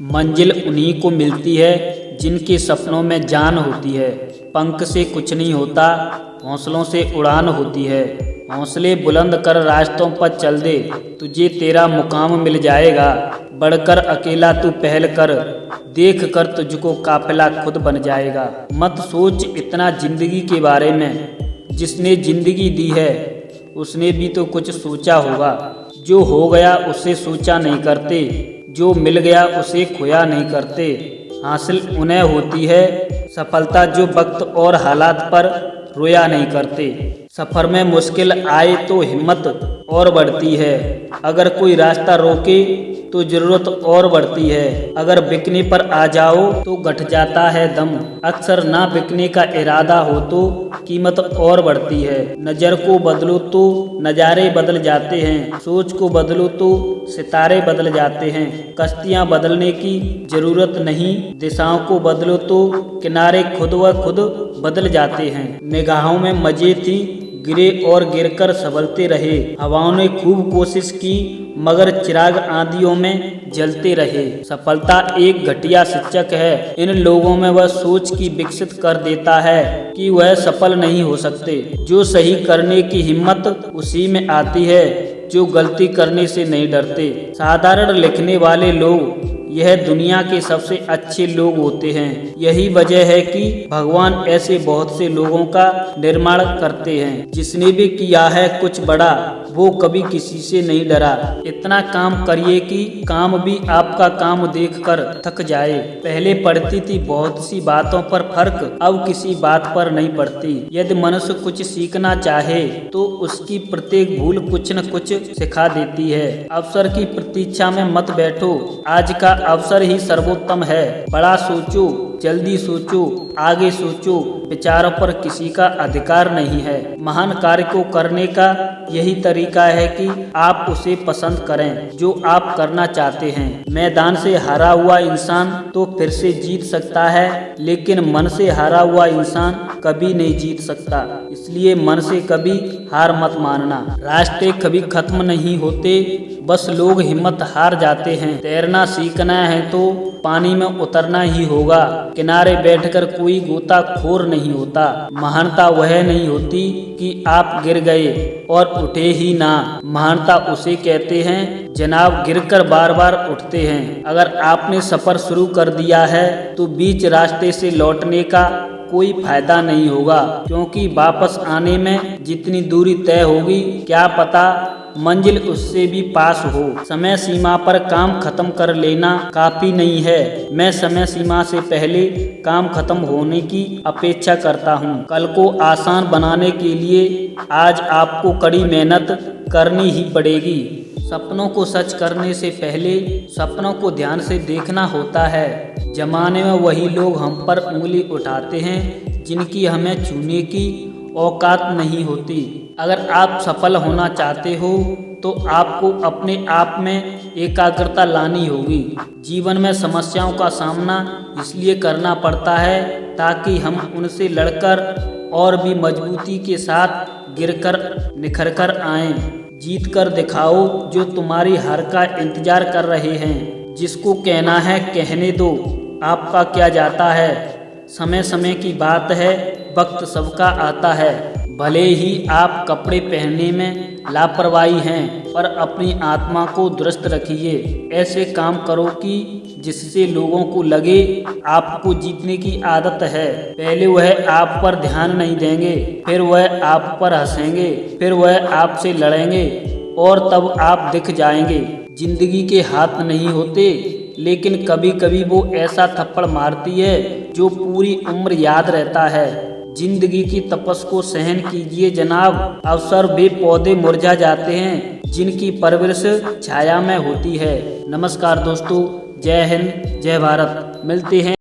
मंजिल उन्हीं को मिलती है जिनके सपनों में जान होती है। पंख से कुछ नहीं होता, हौसलों से उड़ान होती है। हौसले बुलंद कर रास्तों पर चल दे, तुझे तेरा मुकाम मिल जाएगा। बढ़कर अकेला तू पहल कर, देख कर तुझको काफिला खुद बन जाएगा। मत सोच इतना जिंदगी के बारे में, जिसने जिंदगी दी है उसने भी तो कुछ सोचा होगा। जो हो गया उसे सोचा नहीं करते, जो मिल गया उसे खोया नहीं करते। हासिल उन्हें होती है सफलता जो वक्त और हालात पर रोया नहीं करते। सफ़र में मुश्किल आए तो हिम्मत और बढ़ती है, अगर कोई रास्ता रोके तो ज़रूरत और बढ़ती है। अगर बिकने पर आ जाओ तो घट जाता है दम, अक्सर ना बिकने का इरादा हो तो कीमत और बढ़ती है। नज़र को बदलो तो नज़ारे बदल जाते हैं, सोच को बदलो तो सितारे बदल जाते हैं। कश्तियाँ बदलने की ज़रूरत नहीं, दिशाओं को बदलो तो किनारे खुद व खुद बदल जाते हैं। निगाहों में मज़े थी, गिरे और गिरकर संभलते रहे। हवाओं ने खूब कोशिश की मगर चिराग आंधियों में जलते रहे। सफलता एक घटिया शिक्षक है, इन लोगों में वह सोच की विकसित कर देता है कि वह सफल नहीं हो सकते। जो सही करने की हिम्मत उसी में आती है जो गलती करने से नहीं डरते। साधारण लिखने वाले लोग यह दुनिया के सबसे अच्छे लोग होते हैं। यही वजह है कि भगवान ऐसे बहुत से लोगों का निर्माण करते हैं। जिसने भी किया है कुछ बड़ा, वो कभी किसी से नहीं डरा। इतना काम करिए कि काम भी आपका काम देखकर थक जाए। पहले पड़ती थी बहुत सी बातों पर फर्क, अब किसी बात पर नहीं पड़ती। यदि मनुष्य कुछ सीखना चाहे तो उसकी प्रत्येक भूल कुछ न कुछ सिखा देती है। अवसर की प्रतीक्षा में मत बैठो, आज का अवसर ही सर्वोत्तम है। बड़ा सोचो, जल्दी सोचो, आगे सोचो, विचारों पर किसी का अधिकार नहीं है। महान कार्य को करने का यही तरीका है कि आप उसे पसंद करें जो आप करना चाहते हैं। मैदान से हारा हुआ इंसान तो फिर से जीत सकता है, लेकिन मन से हारा हुआ इंसान कभी नहीं जीत सकता। इसलिए मन से कभी हार मत मानना। रास्ते कभी खत्म नहीं होते, बस लोग हिम्मत हार जाते हैं। तैरना सीखना है तो पानी में उतरना ही होगा। किनारे बैठकर कोई गोताखोर नहीं होता। महानता वह नहीं होती कि आप गिर गए और उठे ही ना। महानता उसे कहते हैं जनाब गिरकर बार बार उठते हैं। अगर आपने सफर शुरू कर दिया है तो बीच रास्ते से लौटने का कोई फायदा नहीं होगा, क्योंकि वापस आने में जितनी दूरी तय होगी क्या पता मंजिल उससे भी पास हो। समय सीमा पर काम खत्म कर लेना काफी नहीं है। मैं समय सीमा से पहले काम खत्म होने की अपेक्षा करता हूँ। कल को आसान बनाने के लिए आज आपको कड़ी मेहनत करनी ही पड़ेगी। सपनों को सच करने से पहले सपनों को ध्यान से देखना होता है। जमाने में वही लोग हम पर उंगली उठाते हैं जिनकी हमें छूने की औकात नहीं होती। अगर आप सफल होना चाहते हो तो आपको अपने आप में एकाग्रता लानी होगी। जीवन में समस्याओं का सामना इसलिए करना पड़ता है ताकि हम उनसे लड़कर और भी मजबूती के साथ गिरकर निखरकर आएं। जीत कर दिखाओ जो तुम्हारी हार का इंतजार कर रहे हैं। जिसको कहना है कहने दो, आपका क्या जाता है। समय समय की बात है, वक्त सबका आता है। भले ही आप कपड़े पहनने में लापरवाही हैं, पर अपनी आत्मा को दुरुस्त रखिए। ऐसे काम करो कि जिससे लोगों को लगे आपको जीतने की आदत है। पहले वह आप पर ध्यान नहीं देंगे, फिर वह आप पर हंसेंगे, फिर वह आपसे लड़ेंगे और तब आप दिख जाएंगे। जिंदगी के हाथ नहीं होते, लेकिन कभी कभी वो ऐसा थप्पड़ मारती है जो पूरी उम्र याद रहता है। जिंदगी की तपस को सहन कीजिए जनाब। अवसर वे पौधे मुरझा जाते हैं जिनकी परवरिश छाया में होती है। नमस्कार दोस्तों, जय हिंद, जय भारत। मिलते हैं